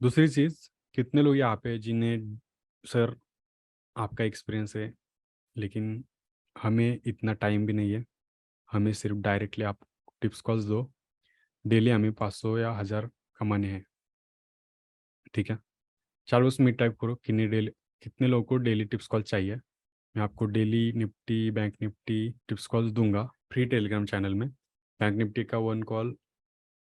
दूसरी चीज़, कितने लोग यहाँ पे जिन्हें सर आपका एक्सपीरियंस है, लेकिन हमें इतना टाइम भी नहीं है, हमें सिर्फ डायरेक्टली आप टिप्स कॉल्स दो, डेली हमें 500 या 1000 कमाने हैं, ठीक है। चलो उसमें टाइप करो कितने लोगों को डेली टिप्स कॉल चाहिए। मैं आपको daily Nifty bank Nifty tips calls दूंगा फ्री टेलीग्राम चैनल में। बैंक निफ्टी का 1 कॉल,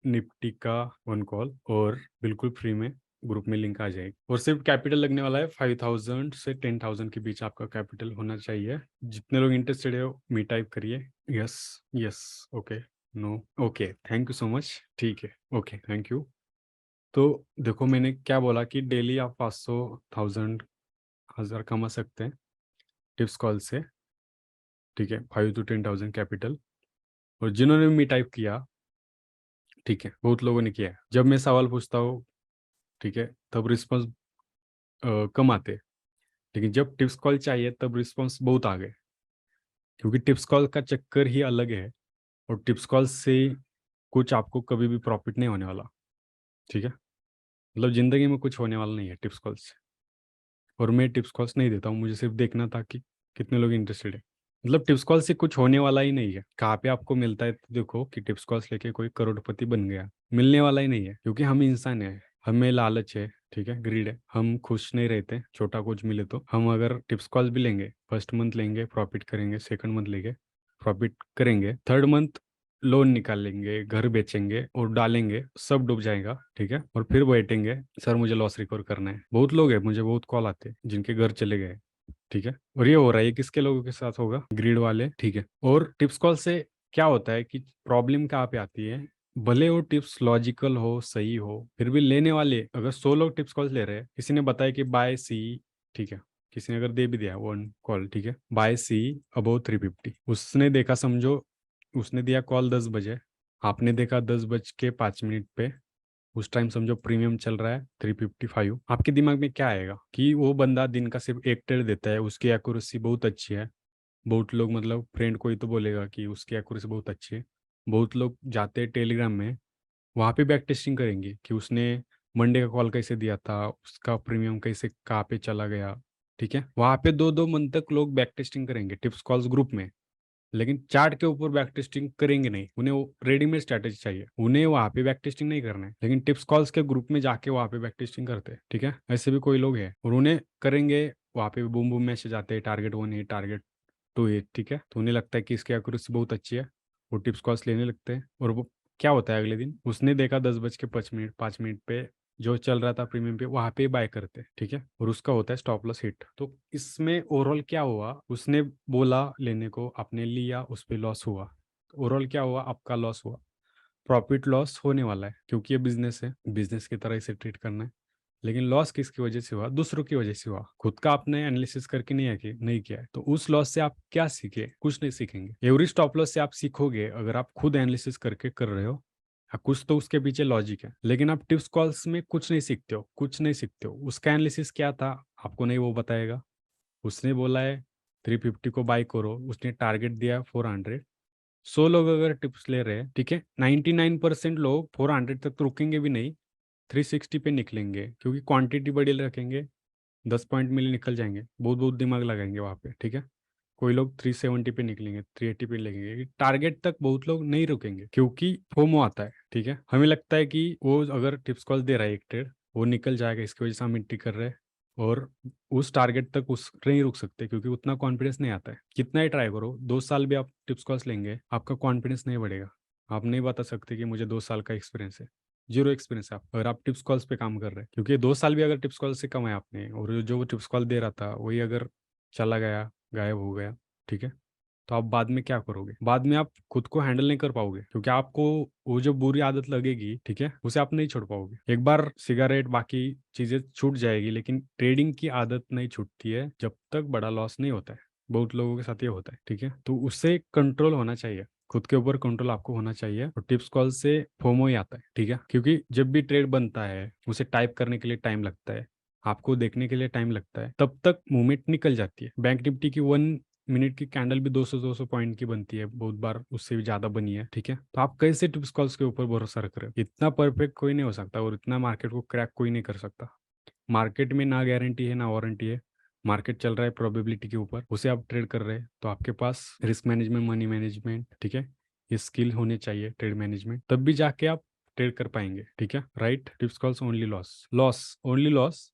निफ्टी का 1 कॉल, और बिल्कुल फ्री में ग्रुप में लिंक आ जाएगी। और सिर्फ कैपिटल लगने वाला है 5000 से 10,000 के बीच आपका कैपिटल होना चाहिए। जितने लोग इंटरेस्टेड है मी टाइप करिए। Yes, yes, okay, no, okay, thank you so much, ठीक है, ओके, थैंक यू। तो देखो मैंने क्या बोला कि डेली आप 500, 1000 कमा सकते हैं टिप्स कॉल से, ठीक है, 5 to 10,000 कैपिटल। और जिन्होंने मी टाइप किया, ठीक है, बहुत लोगों ने किया है। जब मैं सवाल पूछता हूँ, ठीक है, तब रिस्पॉन्स कम आते हैं, लेकिन जब टिप्स कॉल चाहिए तब रिस्पॉन्स बहुत आ गए, क्योंकि टिप्स कॉल का चक्कर ही अलग है। और टिप्स कॉल से कुछ आपको कभी भी प्रॉफिट नहीं होने वाला, ठीक है, मतलब ज़िंदगी में कुछ होने वाला नहीं है टिप्स कॉल से। और मैं टिप्स कॉल्स नहीं देता हूँ, मुझे सिर्फ देखना था कि कितने लोग इंटरेस्टेड है। मतलब टिप्स कॉल से कुछ होने वाला ही नहीं है। कहाँ पे आपको मिलता है तो देखो कि टिप्स कॉल्स लेके कोई करोड़पति बन गया, मिलने वाला ही नहीं है, क्योंकि हम इंसान है, हमें लालच है, ठीक है, ग्रीड है, हम खुश नहीं रहते छोटा कुछ मिले तो। हम अगर टिप्स कॉल्स भी लेंगे, फर्स्ट मंथ लेंगे प्रॉफिट करेंगे, सेकंड मंथ लेंगे प्रॉफिट करेंगे, थर्ड मंथ लोन निकाल लेंगे, घर बेचेंगे और डालेंगे, सब डूब जाएगा, ठीक है। और फिर बैठेंगे, सर मुझे लॉस रिकवर करना है। बहुत लोग हैं, मुझे बहुत कॉल आते हैं जिनके घर चले गए, ठीक है। और ये हो रहा है, ये किसके लोगों के साथ होगा? ग्रीड वाले, ठीक है। और टिप्स कॉल से क्या होता है कि प्रॉब्लम कहाँ पे आती है, भले वो टिप्स लॉजिकल हो, सही हो, फिर भी लेने वाले अगर 100 लोग टिप्स कॉल ले रहे हैं, किसी ने बताया कि बाय सी, ठीक है, किसी ने अगर दे भी दिया 1 कॉल, ठीक है, बाय सी अबव 350, उसने देखा, समझो उसने दिया कॉल 10 बजे, आपने देखा 10 बज के 5 मिनट पे, उस टाइम समझो प्रीमियम चल रहा है 355, आपके दिमाग में क्या आएगा कि वो बंदा दिन का सिर्फ एक ट्रेड देता है, उसकी एक्यूरेसी बहुत अच्छी है। बहुत लोग, मतलब फ्रेंड कोई तो बोलेगा कि उसकी एक्यूरेसी बहुत अच्छी है। बहुत लोग जाते हैं टेलीग्राम में, वहाँ पे बैक टेस्टिंग करेंगे कि उसने मंडे का कॉल कैसे दिया था, उसका प्रीमियम कैसे कहाँ पे चला गया, ठीक है। वहाँ पे 2-2 मंथ तक लोग बैक टेस्टिंग करेंगे टिप्स कॉल्स ग्रुप में, लेकिन चार्ट के ऊपर बैक टेस्टिंग करेंगे नहीं। उन्हें वो रेडीमेड स्ट्रैटेजी चाहिए, उन्हें वहाँ पे बैक टेस्टिंग नहीं करना है, लेकिन टिप्स कॉल्स के ग्रुप में जाके वहाँ पे बैक टेस्टिंग करते हैं, ठीक है। ऐसे भी कोई लोग हैं और उन्हें करेंगे, वहाँ पे बूम बूम मैसेज आते हैं, टारगेट 1 हिट, टारगेट 2 हिट, ठीक है, तो उन्हें लगता है कि इसकी एक्यूरेसी बहुत अच्छी है, वो टिप्स कॉल्स लेने लगते हैं। और वो क्या होता है, अगले दिन उसने देखा 10 बज के 5 मिनट पे जो चल रहा था प्रीमियम पे, वहां पे बाय करते हैं, ठीक है, और उसका होता है स्टॉप लॉस हिट। तो इसमें ओवरऑल क्या हुआ, उसने बोला लेने को, आपने लिया, उस पे लॉस हुआ, ओवरऑल क्या हुआ, आपका लॉस हुआ। प्रॉफिट लॉस होने वाला है, क्योंकि ये बिजनेस है, बिजनेस की तरह इसे ट्रीट करना है। लेकिन लॉस किसकी वजह से हुआ? दूसरों की वजह से हुआ, खुद का आपने एनालिसिस करके नहीं किया है। तो उस लॉस से आप क्या सीखे? कुछ नहीं सीखेंगे। एवरी स्टॉप लॉस से आप सीखोगे अगर आप खुद एनालिसिस करके कर रहे हो, हाँ, कुछ तो उसके पीछे लॉजिक है। लेकिन आप टिप्स कॉल्स में कुछ नहीं सीखते हो, कुछ नहीं सीखते हो। उसका एनालिसिस क्या था आपको नहीं वो बताएगा। उसने बोला है 350 को बाय करो, उसने टारगेट दिया 400। 100 लोग अगर टिप्स ले रहे हैं, ठीक है, 99% लोग 400 तक तो रुकेंगे भी नहीं, 360 पे निकलेंगे, क्योंकि क्वांटिटी बड़ी रखेंगे, 10 पॉइंट मिले निकल जाएंगे, बहुत बहुत दिमाग लगाएंगे वहाँ पे, ठीक है। कोई लोग 370 पे निकलेंगे, 380 पे लगेंगे, टारगेट तक बहुत लोग नहीं रुकेंगे, क्योंकि फोमो आता है, ठीक है। हमें लगता है कि वो अगर टिप्स कॉल दे रहा है एक ट्रेड, वो निकल जाएगा, इसकी वजह से हम एंट्री कर रहे हैं। और उस टारगेट तक उस नहीं रुक सकते, क्योंकि उतना कॉन्फिडेंस नहीं आता है। कितना ही ट्राई करो, 2 साल भी आप टिप्स कॉल्स लेंगे, आपका कॉन्फिडेंस नहीं बढ़ेगा। आप नहीं बता सकते कि मुझे 2 साल का एक्सपीरियंस है। जीरो एक्सपीरियंस है आप, अगर आप टिप्स कॉल्स पे काम कर रहे हैं, क्योंकि 2 साल भी अगर टिप्स कॉल से कमाया आपने, और जो वो टिप्स कॉल दे रहा था वही अगर चला गया, गायब हो गया, ठीक है, तो आप बाद में क्या करोगे? बाद में आप खुद को हैंडल नहीं कर पाओगे, क्योंकि आपको वो जो बुरी आदत लगेगी, ठीक है, उसे आप नहीं छोड़ पाओगे। एक बार सिगरेट बाकी चीजें छूट जाएगी, लेकिन ट्रेडिंग की आदत नहीं छूटती है जब तक बड़ा लॉस नहीं होता है। बहुत लोगों के साथ ये होता है, ठीक है। तो उससे कंट्रोल होना चाहिए, खुद के ऊपर कंट्रोल आपको होना चाहिए। और टिप्स कॉल से फोमो ही आता है, ठीक है, क्योंकि जब भी ट्रेड बनता है उसे टाइप करने के लिए टाइम लगता है, आपको देखने के लिए टाइम लगता है, तब तक मूवमेंट निकल जाती है। बैंक निफ्टी की मिनट की कैंडल भी 200-200 पॉइंट की बनती है, बहुत बार उससे भी ज़्यादा बनी है, ठीक है? तो आप कैसे टिप्स कॉल्स के ऊपर भरोसा रख रहे हो? इतना परफेक्ट कोई नहीं हो सकता और इतना मार्केट को क्रैक कोई नहीं कर सकता। मार्केट में ना गारंटी है, ना वारंटी है। मार्केट चल रहा है प्रोबेबिलिटी के ऊपर, उसे आप ट्रेड कर रहे हैं, तो आपके पास रिस्क मैनेजमेंट, मनी मैनेजमेंट, ठीक है? ये स्किल होने चाहिए ट्रेड मैनेजमेंट, तब भी जाके आप ट्रेड कर पाएँगे, ठीक है? Right? Tips calls only loss, loss, only loss.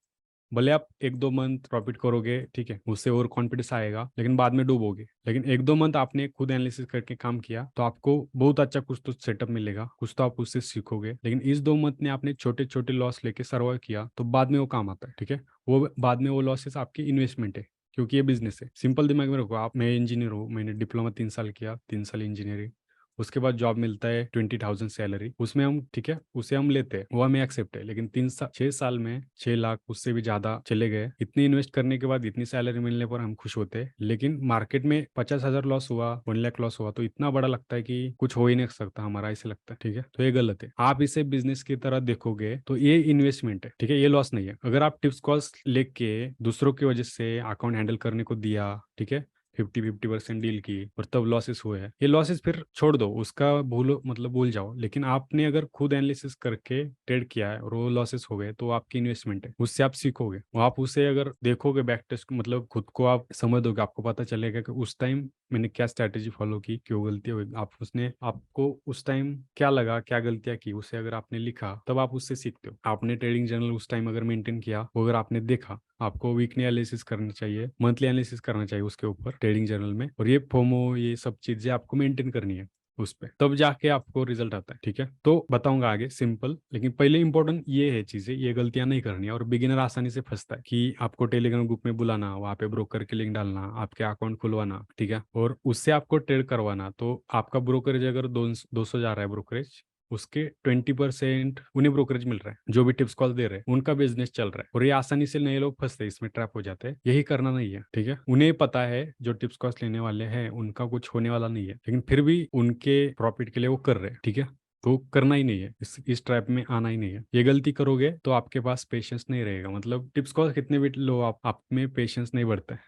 भले आप 1-2 मंथ प्रॉफ़िट करोगे, ठीक है? उससे ओवर कॉन्फिडेंस आएगा, लेकिन बाद में डूबोगे। लेकिन 1-2 मंथ आपने खुद एनालिसिस करके काम किया, तो आपको बहुत अच्छा कुछ तो सेटअप मिलेगा, कुछ तो आप उससे सीखोगे। लेकिन इस 2 मंथ में आपने छोटे-छोटे लॉस लेके सर्वाइव किया, तो बाद में वो काम आता है, ठीक है? वो बाद में वो लॉसेस आपकी इन्वेस्टमेंट है, क्योंकि ये बिज़नेस है। सिंपल दिमाग में रखो आप, मैं इंजीनियर हूँ, मैंने डिप्लोमा 3 साल किया, 3 साल इंजीनियरिंग। उसके बाद जॉब मिलता है 20,000 सैलरी, उसमें हम, ठीक है, उसे हम लेते हैं, वो हमें एक्सेप्ट है। लेकिन 6 साल में 6 लाख, उससे भी ज़्यादा चले गए। इतनी इन्वेस्ट करने के बाद इतनी सैलरी मिलने पर हम खुश होते हैं, लेकिन मार्केट में 50,000 लॉस हुआ, 1 लाख लॉस हुआ, तो इतना बड़ा लगता है कि कुछ हो ही नहीं सकता हमारा, ऐसे लगता है, ठीक है? तो ये गलत है। आप इसे बिज़नेस की तरह देखोगे, तो ये इन्वेस्टमेंट है, ठीक है? ये लॉस नहीं है। अगर आप टिप्स कॉल्स लेके दूसरों की वजह से अकाउंट हैंडल करने को दिया, ठीक है? 50-50% डील की और तब लॉसेस हुए हैं। ये लॉसेस फिर छोड़ दो, उसका भूलो, मतलब भूल जाओ। लेकिन आपने अगर खुद एनालिसिस करके ट्रेड किया है और वो लॉसेस हो गए, तो वो आपकी इन्वेस्टमेंट है, उससे आप सीखोगे। वो आप उसे अगर देखोगे बैक टेस्ट, मतलब खुद को आप समझ दोगे, आपको पता चलेगा कि उस टाइम मैंने क्या स्ट्रैटेजी फॉलो की, क्यों गलती हुई। आप उसने आपको उस टाइम क्या लगा, क्या गलतियाँ की, उसे अगर आपने लिखा, तब आप उससे सीखते हो। आपने ट्रेडिंग जर्नल उस टाइम अगर मेंटेन किया, वो अगर आपने देखा, आपको वीकली एनालिसिस करनी चाहिए, मंथली एनालिसिस करना चाहिए उसके ऊपर ट्रेडिंग जर्नल में, और ये फोमो, ये सब चीजें आपको मेंटेन करनी है उस पे, तब जाके आपको रिजल्ट आता है, ठीक है? तो बताऊंगा आगे सिंपल, लेकिन पहले इंपॉर्टेंट ये है चीजें, ये गलतियां नहीं करनी है। और बिगिनर आसानी से फंसता है कि आपको टेलीग्राम ग्रुप में बुलाना, वहाँ पे ब्रोकर की लिंक डालना, आपके अकाउंट खुलवाना, ठीक है, और उससे आपको ट्रेड करवाना। तो आपका ब्रोकरेज अगर 200 जा रहा है ब्रोकरेज, उसके 20% उन्हें ब्रोकरेज मिल रहा है, जो भी टिप्स कॉल दे रहे हैं, उनका बिजनेस चल रहा है। और ये आसानी से नए लोग फंसते हैं, इसमें ट्रैप हो जाते हैं। यही करना नहीं है, ठीक है? उन्हें पता है जो टिप्स कॉस्ट लेने वाले हैं उनका कुछ होने वाला नहीं है, लेकिन फिर भी उनके प्रॉफिट के लिए वो कर रहे हैं, ठीक है? तो करना ही नहीं है, इस ट्रैप में आना ही नहीं है। ये गलती करोगे तो आपके पास पेशेंस नहीं रहेगा, मतलब टिप्स कॉल कितने भी लो आप में पेशेंस नहीं बढ़ता है।